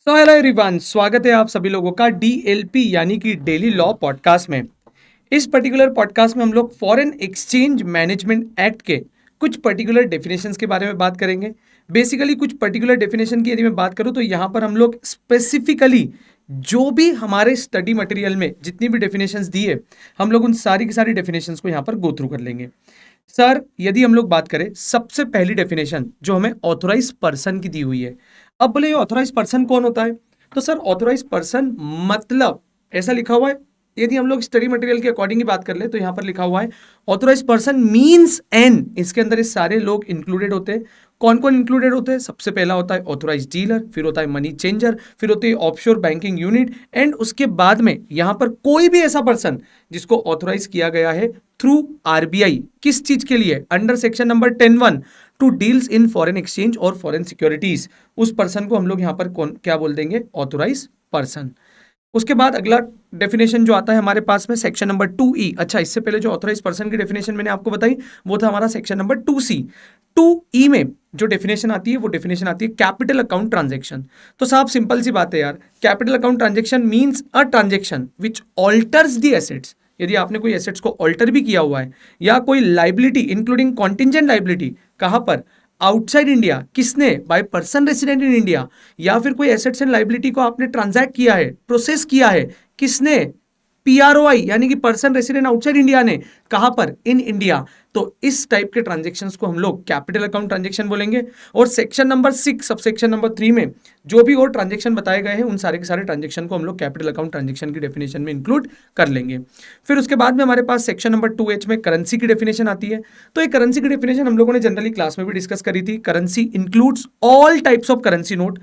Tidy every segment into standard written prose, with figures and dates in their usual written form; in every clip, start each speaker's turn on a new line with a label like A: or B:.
A: So hello everyone, स्वागत है आप सभी लोगों का डीएलपी यानी कि डेली लॉ पॉडकास्ट में। इस पर्टिकुलर पॉडकास्ट में हम लोग फॉरेन एक्सचेंज मैनेजमेंट एक्ट के कुछ पर्टिकुलर डेफिनेशंस के बारे में बात करेंगे। बेसिकली कुछ पर्टिकुलर डेफिनेशन की यदि मैं बात करूं तो यहाँ पर हम लोग स्पेसिफिकली जो भी हमारे स्टडी मटेरियल में जितनी भी डेफिनेशंस दी है, हम लोग उन सारी की सारी डेफिनेशंस को यहाँ पर गो थ्रू कर लेंगे। सर, यदि हम लोग बात करें सबसे पहली डेफिनेशन जो हमें ऑथोराइज पर्सन की दी हुई है। अब बोले ये ऑथोराइज पर्सन कौन होता है? तो सर ऑथोराइज पर्सन मतलब ऐसा लिखा हुआ है, यदि हम लोग स्टडी मटेरियल के अकॉर्डिंग ही बात कर ले तो यहां पर लिखा हुआ है ऑथोराइज पर्सन मींस एन, इसके अंदर ये सारे लोग इंक्लूडेड होते हैं। कौन कौन इंक्लूडेड होते हैं? सबसे पहला होता है ऑथोराइज डीलर, फिर होता है मनी चेंजर, फिर होती है ऑफशोर बैंकिंग यूनिट, एंड उसके बाद में यहां पर कोई भी ऐसा पर्सन जिसको ऑथोराइज किया गया है थ्रू आरबीआई। किस चीज के लिए? Under section number 10(1) to deals in foreign exchange और फॉरेन सिक्योरिटीज, उस पर्सन को हम लोग यहां पर कौन क्या बोल देंगे? Authorise person. उसके बाद अगला डेफिनेशन जो आता है हमारे पास में सेक्शन नंबर 2E। अच्छा, इससे पहले जो ऑथोराइज पर्सन की डेफिनेशन मैंने आपको बताई वो था हमारा सेक्शन नंबर 2C। 2E में जो डेफिनेशन आती है वो डेफिनेशन आती है कैपिटल अकाउंट ट्रांजैक्शन। तो साहब सिंपल सी बात है यार, capital account transaction means a transaction which alters the assets. यदि आपने कोई एसेट्स को ऑल्टर भी किया हुआ है या कोई लाइबिलिटी इंक्लूडिंग कॉन्टिजेंट लाइबिलिटी, कहां पर? Outside India. किसने? By person resident in India. या फिर कोई एसेट्स एंड लाइबिलिटी को आपने ट्रांजैक्ट किया है, प्रोसेस किया है, किसने? पीआरओआई यानी कि पर्सन रेसिडेंट आउटसाइड इंडिया ने। कहां पर? In India. तो इस टाइप के ट्रांजेक्शन्स को हम लोग कैपिटल अकाउंट ट्रांजेक्शन बोलेंगे। और section number 6 sub section number 3 में जो भी और ट्रांजेक्शन बताए गए हैं उन सारे के सारे ट्रांजेक्शन को हम लोग कैपिटल अकाउंट ट्रांजेक्शन की डेफिनेशन में इंक्लूड कर लेंगे। फिर उसके बाद में हमारे पास सेक्शन नंबर 2H में करेंसी की डेफिनेशन आती है। तो ये करेंसी की डेफिनेशन हम लोगों ने जनरली क्लास में भी डिस्कस करी थी। Currency includes all types of currency note,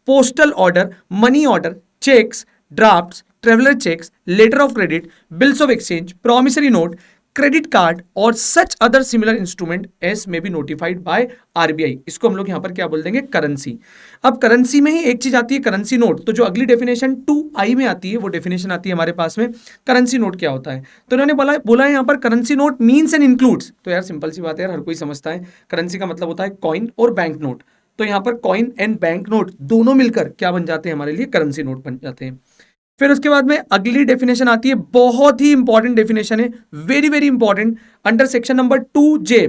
A: postal order, money order, cheques, drafts, traveller cheques, letter of credit, bills of exchange, promissory note, credit card और such other similar instrument as may be notified by RBI. इसको हम लोग यहां पर क्या बोल देंगे? Currency. अब करेंसी में ही एक चीज आती है करेंसी नोट। तो जो अगली डेफिनेशन 2I में आती है वो डेफिनेशन आती है हमारे पास में करेंसी नोट क्या होता है। तो इन्होंने बोला है यहां पर currency note means and includes. तो यार सिंपल सी बात है यार, हर कोई समझता है करेंसी का मतलब होता है कॉइन और बैंक नोट। तो यहां पर कॉइन एंड बैंक नोट दोनों मिलकर क्या बन जाते हैं? हमारे लिए करेंसी नोट बन जाते हैं। फिर उसके बाद में अगली डेफिनेशन आती है, बहुत ही इंपॉर्टेंट डेफिनेशन है, very very important, under section number 2J।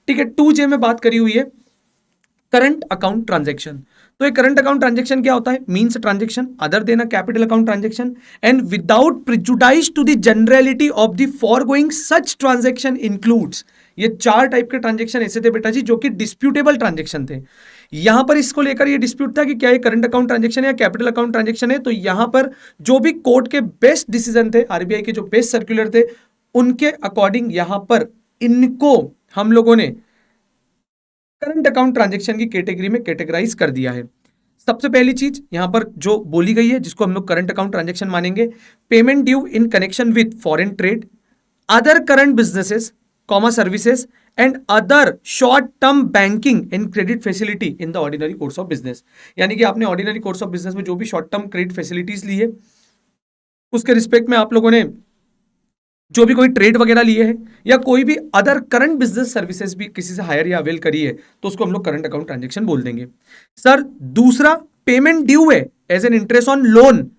A: ठीक है, 2J में बात करी हुई है करंट अकाउंट ट्रांजेक्शन। तो ये करंट अकाउंट ट्रांजेक्शन क्या होता है? Means transaction other than a capital account transaction and without prejudice to the generality of the foregoing such transaction includes. ये 4 टाइप के ट्रांजेक्शन ऐसे थे बेटा जी जो कि डिस्प्यूटेबल ट्रांजेक्शन थे। यहां पर इसको लेकर ये डिस्प्यूट था कि क्या ये करंट अकाउंट ट्रांजेक्शन है या कैपिटल अकाउंट ट्रांजेक्शन है। तो यहां पर जो भी कोर्ट के बेस्ट डिसीजन थे, आरबीआई के जो बेस्ट सर्कुलर थे, उनके अकॉर्डिंग यहां पर इनको हम लोगों ने करंट अकाउंट ट्रांजेक्शन की कैटेगरी में कैटेगराइज कर दिया है। सबसे पहली चीज यहां पर जो बोली गई है जिसको हम लोग करंट अकाउंट ट्रांजेक्शन मानेंगे, payment due in connection with foreign trade, other current businesses, comma services and other short term banking and credit facility in the ordinary course of business. यानी कि आपने ऑर्डिनरी कोर्स ऑफ बिजनेस में जो भी short term credit facilities ली है उसके respect में आप लोगों ने जो भी कोई ट्रेड वगैरह लिए है या कोई भी अदर करंट बिजनेस सर्विसेज भी किसी से हायर या अवेल करी है तो उसको हम लोग करंट अकाउंट ट्रांजेक्शन बोल देंगे। सर दूसरा, पेमेंट ड्यू है as an interest on loan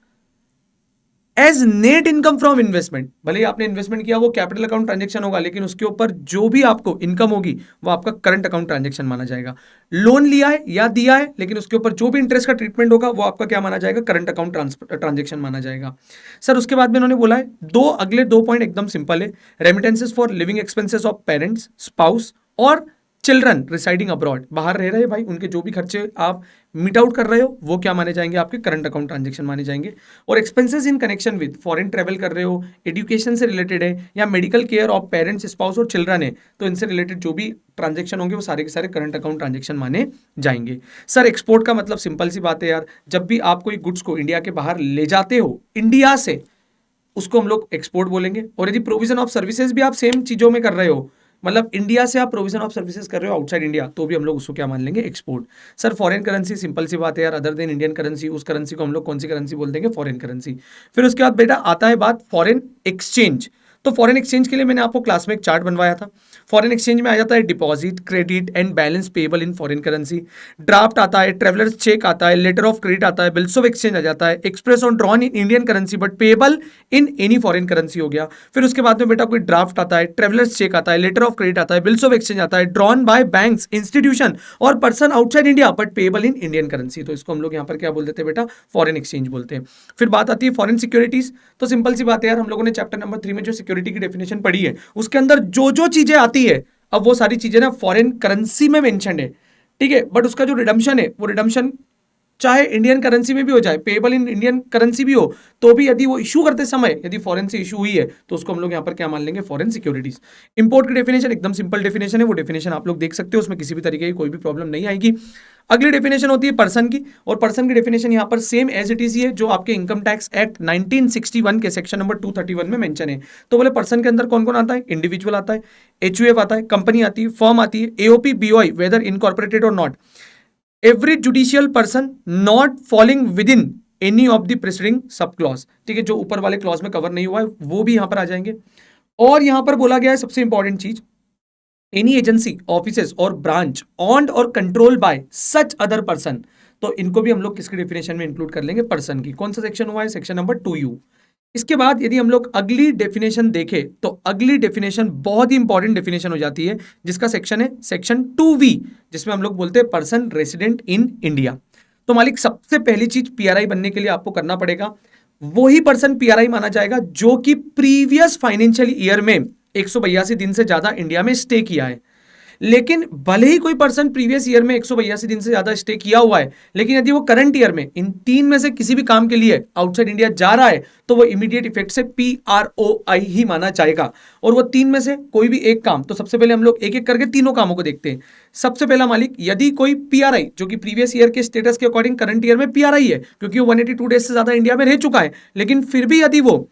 A: as net income from investment. भले ही आपने इन्वेस्टमेंट किया वो कैपिटल अकाउंट ट्रांजेक्शन होगा, लेकिन उसके ऊपर जो भी आपको इनकम होगी वो आपका करंट अकाउंट ट्रांजेक्शन माना जाएगा। लोन लिया है या दिया है लेकिन उसके ऊपर जो भी इंटरेस्ट का ट्रीटमेंट होगा वो आपका क्या माना जाएगा? करंट अकाउंट ट्रांजेक्शन माना जाएगा। सर उसके बाद में इन्होंने बोला है अगले दो पॉइंट एकदम सिंपल है, remittances for living expenses of parents, spouse और चिल्ड्रन रिसाइडिंग अब्रॉड, बाहर रह रहे भाई, उनके जो भी खर्चे आप मीट आउट कर रहे हो वो क्या माने जाएंगे? आपके करंट अकाउंट ट्रांजेक्शन माने जाएंगे। और expenses in connection with foreign travel कर रहे हो, एजुकेशन से रिलेटेड है या medical care of parents, spouse और चिल्ड्रन है, तो इनसे रिलेटेड जो भी ट्रांजेक्शन होंगे वो सारे के सारे करंट अकाउंट ट्रांजेक्शन माने जाएंगे। सर एक्सपोर्ट का मतलब सिंपल सी बात है यार, जब भी आप कोई गुड्स को इंडिया के बाहर ले जाते हो इंडिया से, उसको हम लोग एक्सपोर्ट बोलेंगे। और यदि प्रोविजन ऑफ सर्विसेज भी आप सेम चीजों में कर रहे हो, मतलब इंडिया से आप प्रोविजन ऑफ सर्विसेज कर रहे हो आउटसाइड इंडिया, तो भी हम लोग उसको क्या मान लेंगे? Export. Sir foreign currency, simple सी बात है यार, अदर देन इंडियन करेंसी, उस करेंसी को हम लोग कौन सी करेंसी बोल देंगे? Foreign currency. फिर उसके बाद बेटा आता है बात फॉरेन एक्सचेंज। तो फॉरेन एक्सचेंज के लिए मैंने आपको क्लास में एक चार्ट बनवाया था, फॉरेन एक्सचेंज में आ जाता है deposit, credit and balance payable in foreign currency, draft आता है, ट्रेवलर्स चेक आता है, लेटर ऑफ क्रेडिट आता है, बिल्स ऑफ एक्सचेंज आ जाता है, express on drawn in Indian currency but payable in any foreign currency हो गया। फिर उसके बाद में बेटा कोई ड्राफ्ट आता है, ट्रेवलर्स चेक आता है, लेटर ऑफ क्रेडिट आता है, बिल्स ऑफ एक्सचेंज आता है, ड्रॉन बाय बैंक्स, इंस्टीट्यूशन और person outside India but payable in Indian currency. तो इसको हम लोग यहाँ पर क्या बोल देते हैं बेटा, फॉरेन एक्सचेंज बोलते हैं। फिर बात आती है फॉरेन सिक्योरिटीज। तो सिंपल सी बात है यार, हम लोगों ने चैप्टर नंबर 3 में जो सिक्योरिटी की डेफिनेशन पढ़ी है उसके अंदर जो जो चीजें आती है, अब वो सारी चीजें ना फॉरेन करेंसी में मेंशन है, ठीक है, बट उसका जो रिडम्पशन है वो रिडम्पशन चाहे इंडियन करेंसी में भी हो जाए, पेबल इन इंडियन करेंसी भी हो, तो भी यदि वो इशू करते समय यदि फॉरेन से इशू हुई है तो उसको हम लोग यहाँ पर क्या मान लेंगे, फॉरेन सिक्योरिटीज। इंपोर्ट की डेफिनेशन एकदम सिंपल डेफिनेशन है, वो डेफिनेशन आप लोग देख सकते हो, उसमें किसी भी तरीके की कोई भी प्रॉब्लम नहीं आएगी। अगली डेफिनेशन होती है पर्सन की, और पर्सन की डेफिनेशन यहाँ पर सेम एज इट इज ही है जो आपके इनकम टैक्स एक्ट 1961 के सेक्शन नंबर 231 में मेंशन है। तो बोले पर्सन के अंदर कौन कौन आता है, इंडिविजुअल आता है, एचयूएफ आता है, कंपनी आती है, फर्म आती है, एओपी बीओआई वेदर इनकॉर्पोरेटेड और not, every judicial person not falling with in any of the preceding sub clause, ठीक है, जो ऊपर वाले क्लॉज में कवर नहीं हुआ है वो भी यहां पर आ जाएंगे। और यहां पर बोला गया है सबसे इंपॉर्टेंट चीज, एनी एजेंसी, ऑफिसेस और ब्रांच ऑन्ड और control by such other person, तो इनको भी हम लोग किसकी डेफिनेशन में इंक्लूड कर लेंगे, पर्सन की। कौन सा सेक्शन हुआ है, सेक्शन नंबर 2U। इसके बाद यदि हम लोग अगली डेफिनेशन देखें तो अगली डेफिनेशन बहुत ही इंपॉर्टेंट डेफिनेशन हो जाती है, जिसका सेक्शन है सेक्शन 2V, जिसमें हम लोग बोलते हैं पर्सन रेसिडेंट इन इंडिया। तो मालिक सबसे पहली चीज पीआरआई बनने के लिए आपको करना पड़ेगा, वही पर्सन पीआरआई माना जाएगा जो कि प्रीवियस फाइनेंशियल ईयर में 182 दिन से ज्यादा इंडिया में स्टे किया है। लेकिन भले ही कोई पर्सन प्रीवियस ईयर में 182 दिन से ज्यादा स्टे किया हुआ है, लेकिन यदि वो करंट ईयर में इन 3 में से किसी भी काम के लिए आउटसाइड इंडिया जा रहा है तो वो इमीडिएट इफेक्ट से पीआरओआई ही माना जाएगा। और वो 3 में से कोई भी एक काम, तो सबसे पहले हम लोग एक एक करके तीनों कामों को देखते हैं। सबसे पहला मालिक, यदि कोई पीआरआई जो कि प्रीवियस ईयर के स्टेटस के अकॉर्डिंग करंट ईयर में पीआरआई है, क्योंकि वो 182 डेज से ज्यादा इंडिया में रह चुका है, लेकिन फिर भी यदि वो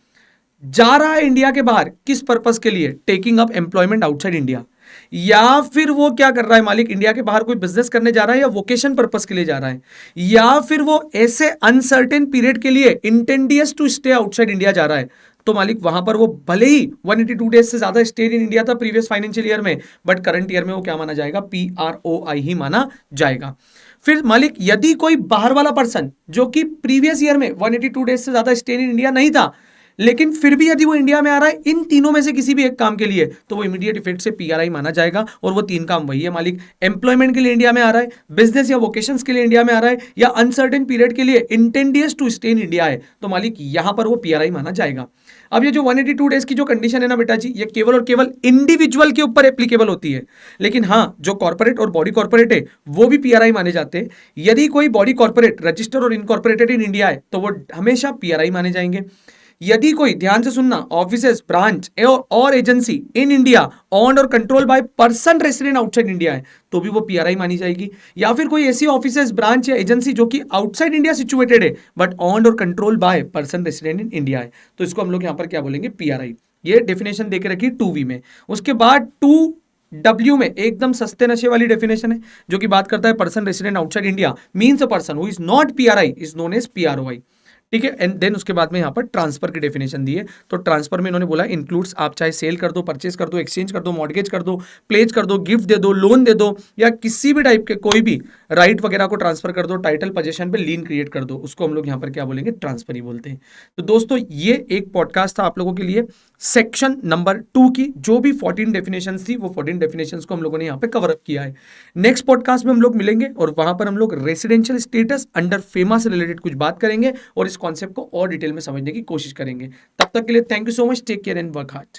A: जा रहा है इंडिया के बाहर किस पर्पस के लिए, taking up employment outside India, या फिर वो क्या कर रहा है मालिक, इंडिया के बाहर कोई बिजनेस करने जा रहा है या वोकेशन पर्पस के लिए जा रहा है, या फिर वो ऐसे अनसर्टेन पीरियड के लिए इंटेंडियस टू स्टे आउटसाइड इंडिया जा रहा है, तो मालिक वहां पर वो भले ही 182 डेज से ज्यादा स्टे इन इंडिया था प्रीवियस फाइनेंशियल ईयर में, बट करंट ईयर में वो क्या माना जाएगा, पीआरओआई ही माना जाएगा। फिर मालिक, यदि कोई बाहर वाला पर्सन जो कि प्रीवियस ईयर में 182 डेज से ज्यादा स्टे इन इंडिया नहीं था, लेकिन फिर भी यदि वो इंडिया में आ रहा है इन तीनों में से किसी भी एक काम के लिए, तो वो इमीडिएट इफेक्ट से पीआरआई माना जाएगा। और वो 3 काम वही है मालिक, एम्प्लॉयमेंट के लिए इंडिया में आ रहा है, बिजनेस या वोकेशंस के लिए इंडिया में आ रहा है, या अनसर्टेन पीरियड के लिए इंटेंडियस टू स्टे इन इंडिया है, तो मालिक यहां पर वो पीआरआई माना जाएगा। अब ये जो 182 डेज की जो कंडीशन है ना बेटा जी, ये केवल और केवल इंडिविजुअल के ऊपर एप्लीकेबल होती है। लेकिन हाँ, जो कॉर्पोरेट और बॉडी कॉर्पोरेट है वो भी पीआरआई माने जाते हैं। यदि कोई बॉडी कॉर्पोरेट रजिस्टर और इनकॉर्पोरेटेड इन इंडिया है तो वो हमेशा पीआरआई माने जाएंगे। यदि कोई, ध्यान से सुनना, ऑफिसेस, ब्रांच और एजेंसी इन इंडिया ऑन्ड और control by person resident outside India है तो भी वो पीआरआई मानी जाएगी। या फिर कोई ऐसी ऑफिसेस, ब्रांच या एजेंसी जो कि आउटसाइड इंडिया सिचुएटेड है बट ऑन्ड और control by person resident in India है, तो इसको हम लोग यहाँ पर क्या बोलेंगे, पीआरआई। ये डेफिनेशन देके रखी 2V में। उसके बाद 2W में एकदम सस्ते नशे वाली डेफिनेशन है जो कि बात करता है person resident outside India means a person who is not PRI is known as PROI, ठीक है। एंड देन उसके बाद में यहाँ पर ट्रांसफर की डेफिनेशन दी है। तो ट्रांसफर में इन्होंने बोला इंक्लूड्स, आप चाहे सेल कर दो, परचेज कर दो, एक्सचेंज कर दो, मॉर्गेज कर दो, प्लेज कर दो, गिफ्ट दे दो, लोन दे दो, या किसी भी टाइप के कोई भी राइट वगैरह को ट्रांसफर कर दो, टाइटल पोजीशन पे लीन क्रिएट कर दो, उसको हम लोग यहाँ पर क्या बोलेंगे, ट्रांसफर ही बोलते हैं। तो दोस्तों ये एक पॉडकास्ट था आप लोगों के लिए सेक्शन नंबर 2 की, जो भी 14 डेफिनेशन थी वो 14 डेफिनेशन को हम लोगों ने यहाँ पे कवर अप किया है। नेक्स्ट पॉडकास्ट में हम लोग मिलेंगे और वहां पर हम लोग रेसिडेंशियल स्टेटस अंडर फेमा से रिलेटेड कुछ बात करेंगे और इस कॉन्सेप्ट को और डिटेल में समझने की कोशिश करेंगे। तब तक के लिए thank you so much, take care and work hard.